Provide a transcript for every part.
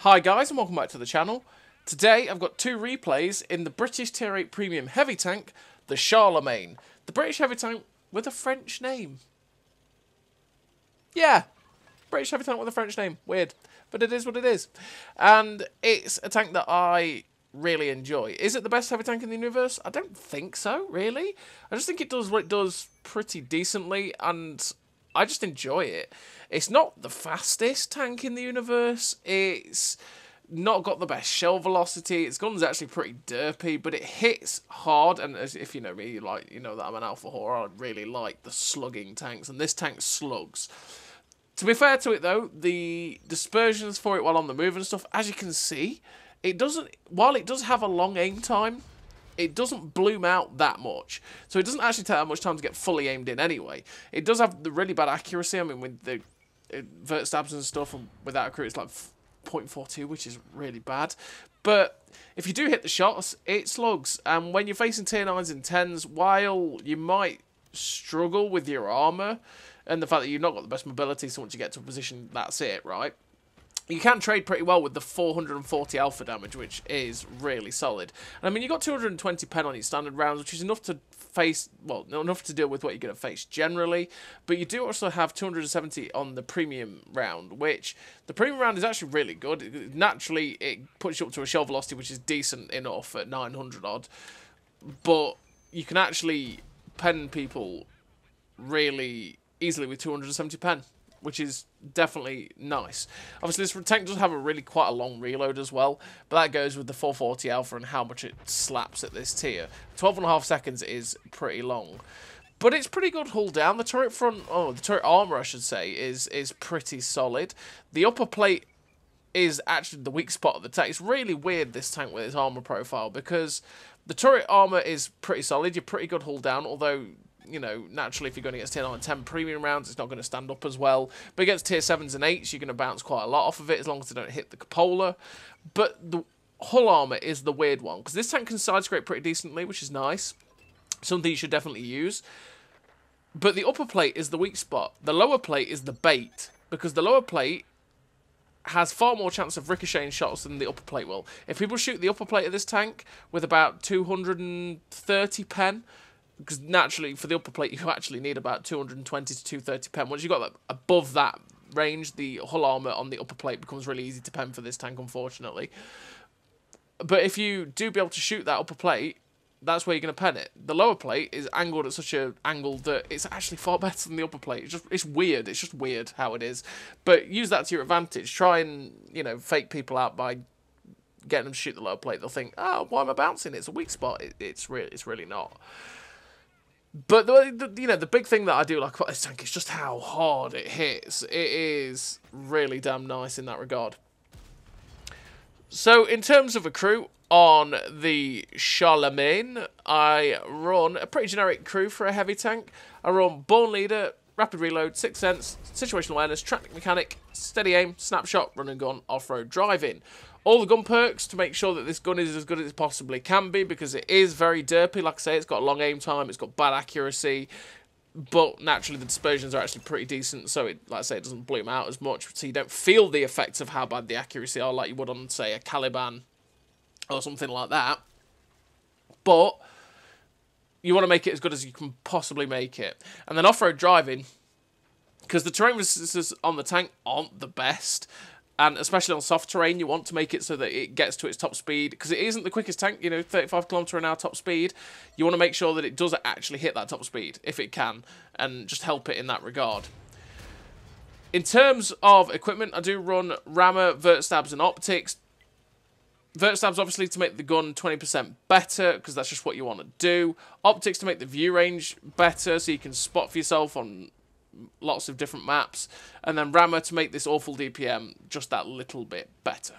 Hi guys and welcome back to the channel. Today I've got two replays in the British Tier 8 Premium Heavy Tank, the Charlemagne. The British Heavy Tank with a French name. Yeah, British Heavy Tank with a French name. Weird, but it is what it is. And it's a tank that I really enjoy. Is it the best heavy tank in the universe? I don't think so, really. I just think it does what it does pretty decently and I just enjoy it. It's not the fastest tank in the universe. It's not got the best shell velocity. Its gun's actually pretty derpy, but it hits hard. And as if you know me, you know that I'm an alpha whore. I really like the slugging tanks, and this tank slugs. To be fair to it though, the dispersions for it while on the move and stuff, as you can see, it doesn't. While it does have a long aim time, it doesn't bloom out that much. So it doesn't actually take that much time to get fully aimed in anyway. It does have the really bad accuracy. I mean, with the vert stabs and stuff, and without a crew, it's like 0.42, which is really bad. But if you do hit the shots, it slugs. And when you're facing tier 9s and 10s, while you might struggle with your armour, and the fact that you've not got the best mobility, so once you get to a position, that's it, right? You can trade pretty well with the 440 alpha damage, which is really solid. And I mean, you got 220 pen on your standard rounds, which is enough to face, well, enough to deal with what you're going to face generally. But you do also have 270 on the premium round, which the premium round is actually really good. Naturally, it puts you up to a shell velocity, which is decent enough at 900 odd. But you can actually pen people really easily with 270 pen, which is definitely nice. Obviously, this tank does have quite a long reload as well, but that goes with the 440 alpha and how much it slaps at this tier. 12.5 seconds is pretty long, but it's pretty good hull down. The turret front, the turret armor, I should say, is pretty solid. The upper plate is actually the weak spot of the tank. It's really weird, this tank with its armor profile, because the turret armor is pretty solid. You're pretty good hull down, although, you know, naturally, if you're going against tier 9 and 10 premium rounds, it's not going to stand up as well. But against tier 7s and 8s, you're going to bounce quite a lot off of it, as long as they don't hit the cupola. But the hull armor is the weird one, because this tank can side scrape pretty decently, which is nice. Something you should definitely use. But the upper plate is the weak spot. The lower plate is the bait, because the lower plate has far more chance of ricocheting shots than the upper plate will. If people shoot the upper plate of this tank with about 230 pen, because naturally, for the upper plate, you actually need about 220 to 230 pen. Once you've got that, above that range, the hull armor on the upper plate becomes really easy to pen for this tank, unfortunately. But if you do be able to shoot that upper plate, that's where you're going to pen it. The lower plate is angled at such an angle that it's actually far better than the upper plate. It's weird. It's just weird how it is. But use that to your advantage. Try and, you know, fake people out by getting them to shoot the lower plate. They'll think, oh, why am I bouncing? It's a weak spot. It's really not. But the big thing that I do like about this tank is just how hard it hits. It is really damn nice in that regard. So in terms of a crew on the Charlemagne, I run a pretty generic crew for a heavy tank. I run Born Leader, Rapid Reload, Sixth Sense, Situational Awareness, Tractic Mechanic, Steady Aim, Snapshot, Run and Gun, Off-Road Driving. All the gun perks to make sure that this gun is as good as it possibly can be, because it is very derpy. Like I say, it's got a long aim time, it's got bad accuracy, but naturally the dispersions are actually pretty decent, so it, like I say, it doesn't bloom out as much, so you don't feel the effects of how bad the accuracy are like you would on, say, a Caliban or something like that. But you want to make it as good as you can possibly make it. And then off-road driving, because the terrain resistances on the tank aren't the best, and especially on soft terrain, you want to make it so that it gets to its top speed, because it isn't the quickest tank, you know, 35 km/h top speed. You want to make sure that it does actually hit that top speed, if it can, and just help it in that regard. In terms of equipment, I do run rammer, vert stabs, and optics. Vert stabs, obviously, to make the gun 20% better, because that's just what you want to do. Optics to make the view range better, so you can spot for yourself on lots of different maps, and then rammer to make this awful DPM just that little bit better.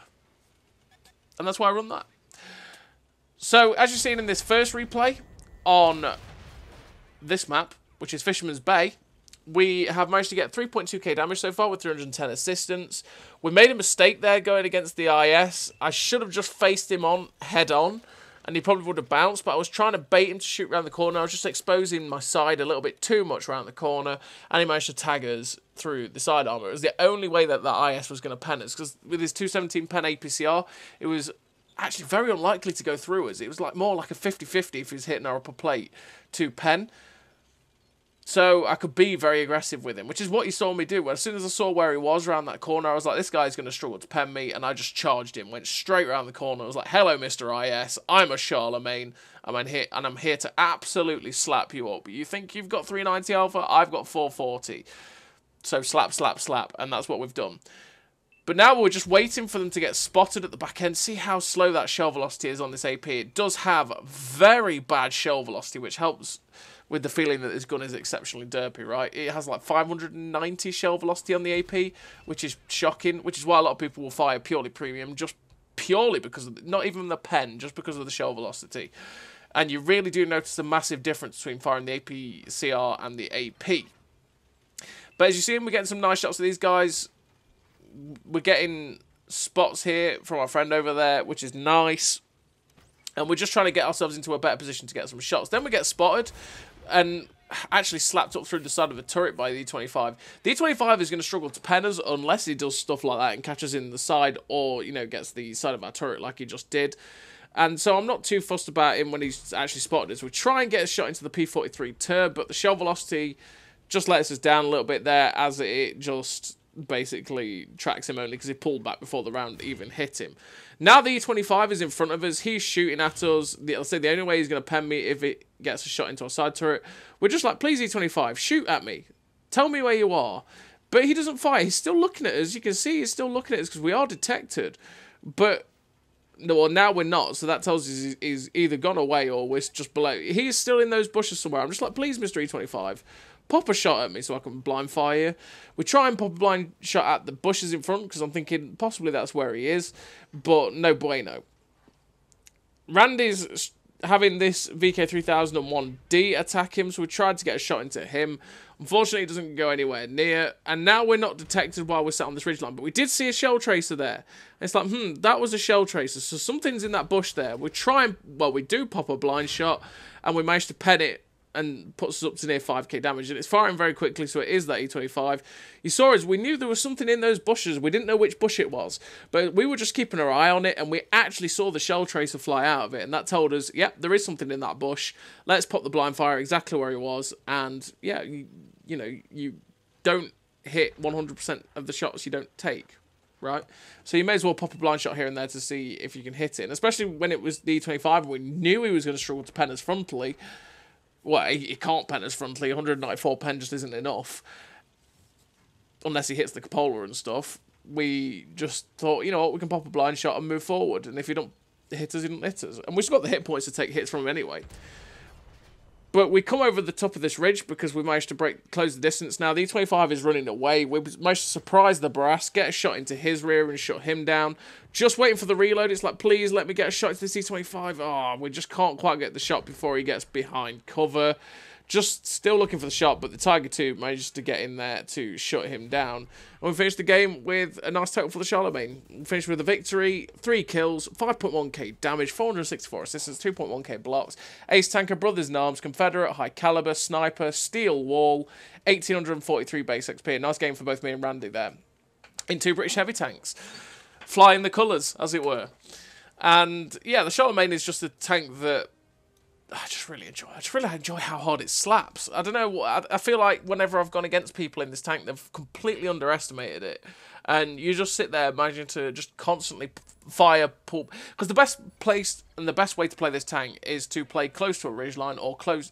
And that's why I run that. So, as you've seen in this first replay on this map, which is Fisherman's Bay, we have managed to get 3.2k damage so far with 310 assistance. We made a mistake there going against the IS. I should have just faced him on head on, and he probably would have bounced, but I was trying to bait him to shoot around the corner. I was just exposing my side a little bit too much around the corner, and he managed to tag us through the side armor. It was the only way that IS was going to pen us, because with his 217 pen APCR, it was actually very unlikely to go through us. It was like more like a 50-50 if he was hitting our upper plate to pen. So I could be very aggressive with him, which is what he saw me do. As soon as I saw where he was around that corner, I was like, this guy's going to struggle to pen me, and I just charged him, went straight around the corner. I was like, hello, Mr. IS, I'm a Charlemagne, and I'm here to absolutely slap you up. You think you've got 390 alpha? I've got 440. So slap, slap, slap, and that's what we've done. But now we're just waiting for them to get spotted at the back end. See how slow that shell velocity is on this AP. It does have very bad shell velocity, which helps with the feeling that this gun is exceptionally derpy, right? It has like 590 shell velocity on the AP, which is shocking, which is why a lot of people will fire purely premium, just purely because of not even the pen, just because of the shell velocity. And you really do notice a massive difference between firing the APCR and the AP. But as you see, we're getting some nice shots of these guys. We're getting spots here from our friend over there, which is nice. And we're just trying to get ourselves into a better position to get some shots. Then we get spotted and actually slapped up through the side of a turret by the E25. The E25 is going to struggle to pen us unless he does stuff like that and catches in the side, or, you know, gets the side of our turret like he just did. And so I'm not too fussed about him when he's actually spotted us. We try and get a shot into the P43 turret, but the shell velocity just lets us down a little bit there, as it just basically tracks him only because he pulled back before the round even hit him. Now the E25 is in front of us. He's shooting at us. I'll say the only way he's going to pen me if it gets a shot into our side turret. We're just like, please, E25, shoot at me. Tell me where you are. But he doesn't fire. He's still looking at us. You can see he's still looking at us because we are detected. But no, well, now we're not. So that tells us he's either gone away or we're just below. He's still in those bushes somewhere. I'm just like, please, Mr. E25. Pop a shot at me so I can blind fire. We try and pop a blind shot at the bushes in front because I'm thinking possibly that's where he is. But no bueno. Randy's having this VK3001D attack him, so we tried to get a shot into him. Unfortunately, it doesn't go anywhere near. And now we're not detected while we're sat on this ridgeline. But we did see a shell tracer there. And it's like, that was a shell tracer. So something's in that bush there. We try and, well, we do pop a blind shot. And we managed to pen it and puts us up to near 5k damage, and it's firing very quickly, so it is that E25. You saw us, we knew there was something in those bushes, we didn't know which bush it was, but we were just keeping our eye on it, and we actually saw the shell tracer fly out of it, and that told us, yep, there is something in that bush, let's pop the blind fire exactly where he was, and yeah, you know, you don't hit 100% of the shots you don't take, right? So you may as well pop a blind shot here and there to see if you can hit it, and especially when it was the E25, and we knew he was going to struggle to pen us frontally. Well, he can't pen us frontally. 194 pen just isn't enough. Unless he hits the cupola and stuff. We just thought, you know what, we can pop a blind shot and move forward. And if you don't hit us, you don't hit us. And we've got the hit points to take hits from him anyway. But we come over the top of this ridge because we managed to close the distance. Now, the E25 is running away. We managed to surprise the brass, get a shot into his rear and shut him down. Just waiting for the reload. It's like, please let me get a shot into this E25. Oh, we just can't quite get the shot before he gets behind cover. Just still looking for the shot, but the Tiger 2 managed to get in there to shut him down. And we finished the game with a nice total for the Charlemagne. We finished with a victory, 3 kills, 5.1k damage, 464 assistance, 2.1k blocks, Ace Tanker, Brothers in Arms, Confederate, High Caliber, Sniper, Steel Wall, 1843 base XP. A nice game for both me and Randy there. In 2 British heavy tanks. Flying the colours, as it were. And yeah, the Charlemagne is just a tank that I just really enjoy. I just really enjoy how hard it slaps. I don't know. I feel like whenever I've gone against people in this tank, they've completely underestimated it. And you just sit there managing to just constantly fire, pull. Because the best place and the best way to play this tank is to play close to a ridgeline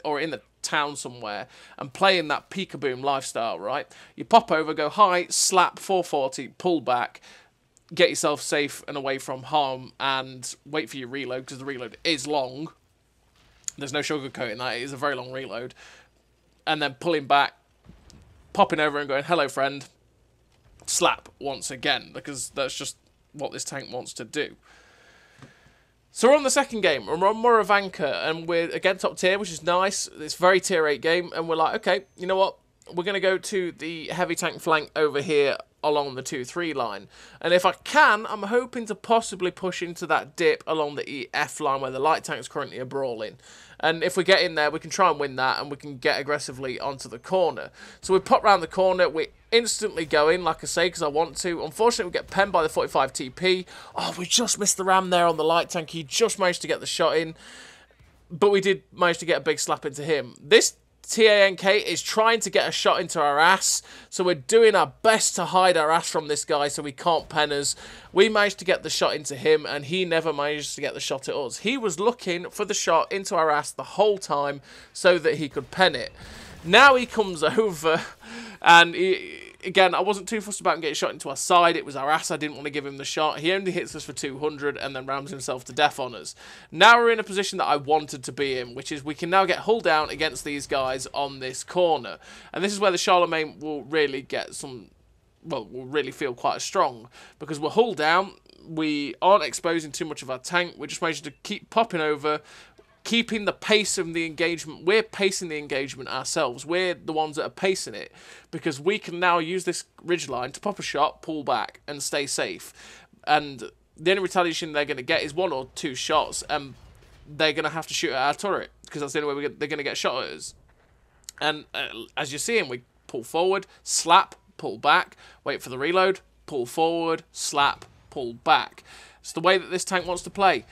or in the town somewhere and play in that peek-a-boom lifestyle, right? You pop over, go high, slap, 440, pull back, get yourself safe and away from harm, and wait for your reload because the reload is long. There's no sugarcoating that. It is a very long reload. And then pulling back, popping over and going, hello, friend. Slap once again, because that's just what this tank wants to do. So we're on the second game. We're on Moravanka, and we're again top tier, which is nice. It's a very tier 8 game, and we're like, okay, you know what? We're going to go to the heavy tank flank over here along the 2-3 line. And if I can, I'm hoping to possibly push into that dip along the EF line where the light tanks currently are brawling. And if we get in there, we can try and win that, and we can get aggressively onto the corner. So we pop round the corner, we're instantly going, like I say, because I want to. Unfortunately, we get penned by the 45 TP. Oh, we just missed the ram there on the light tank. He just managed to get the shot in, but we did manage to get a big slap into him. This TANK is trying to get a shot into our ass, so we're doing our best to hide our ass from this guy so he can't pen us. We managed to get the shot into him, and he never managed to get the shot at us. He was looking for the shot into our ass the whole time so that he could pen it. Now he comes over, and again, I wasn't too fussed about him getting shot into our side. It was our ass. I didn't want to give him the shot. He only hits us for 200 and then rams himself to death on us. Now we're in a position that I wanted to be in, which is we can now get hull down against these guys on this corner. And this is where the Charlemagne will really get some, well, will really feel quite strong, because we're hull down. We aren't exposing too much of our tank. We're just managing to keep popping over, keeping the pace of the engagement. We're pacing the engagement ourselves. We're the ones that are pacing it, because we can now use this ridgeline to pop a shot, pull back, and stay safe. And the only retaliation they're going to get is 1 or 2 shots, and they're going to have to shoot at our turret, because that's the only way they're going to get shot at us. And as you're seeing, we pull forward, slap, pull back, wait for the reload, pull forward, slap, pull back. It's the way that this tank wants to play.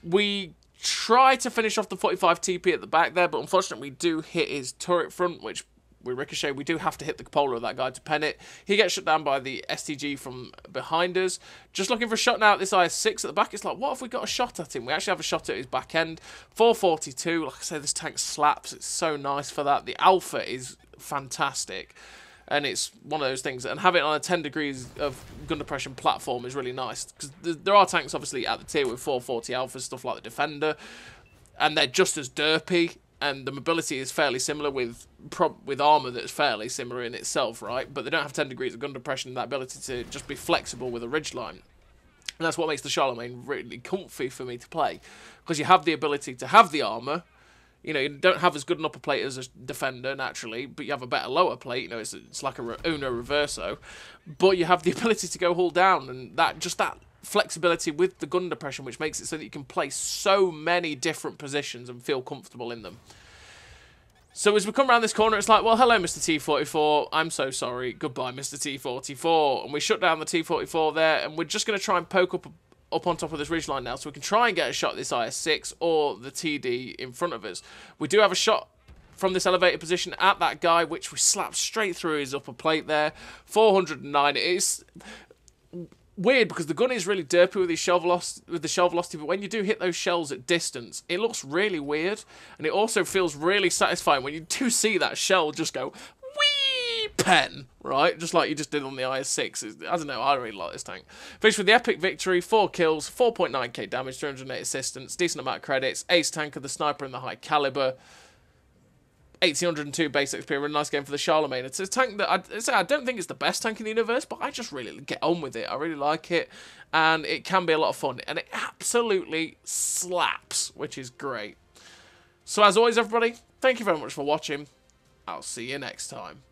We try to finish off the 45 TP at the back there, but unfortunately we do hit his turret front, which we ricochet. We do have to hit the cupola of that guy to pen it. He gets shut down by the STG from behind us. Just looking for a shot now at this IS-6 at the back. It's like, what if we got a shot at him? We actually have a shot at his back end. 442. Like I say, this tank slaps. It's so nice for that. The alpha is fantastic. And it's one of those things, and having it on a 10 degrees of gun depression platform is really nice, because there are tanks obviously at the tier with 440 alphas, stuff like the Defender, and they're just as derpy, and the mobility is fairly similar with armour that's fairly similar in itself, right? But they don't have 10 degrees of gun depression and that ability to just be flexible with a ridgeline. And that's what makes the Charlemagne really comfy for me to play, because you have the ability to have the armour. You know, you don't have as good an upper plate as a Defender, naturally, but you have a better lower plate. You know, it's like a Uno Reverso. But you have the ability to go hull down, and that flexibility with the gun depression, which makes it so that you can play so many different positions and feel comfortable in them. So as we come around this corner, it's like, well, hello, Mr. T-44. I'm so sorry. Goodbye, Mr. T-44. And we shut down the T-44 there, and we're just going to try and poke up on top of this ridgeline now, so we can try and get a shot at this IS-6 or the TD in front of us. We do have a shot from this elevated position at that guy, which we slap straight through his upper plate there. 409. It is weird, because the gun is really derpy with the shell velocity, but when you do hit those shells at distance, it looks really weird, and it also feels really satisfying when you do see that shell just go pen, right? Just like you just did on the IS-6. I don't know, I really like this tank. Finished with the epic victory, 4 kills, 4.9k damage, 308 assistance, decent amount of credits, ace tank of the sniper and the high caliber, 1802 base XP, a really nice game for the Charlemagne. It's a tank that I don't think it's the best tank in the universe, but I just really get on with it. I really like it, and it can be a lot of fun, and it absolutely slaps, which is great. So as always, everybody, thank you very much for watching. I'll see you next time.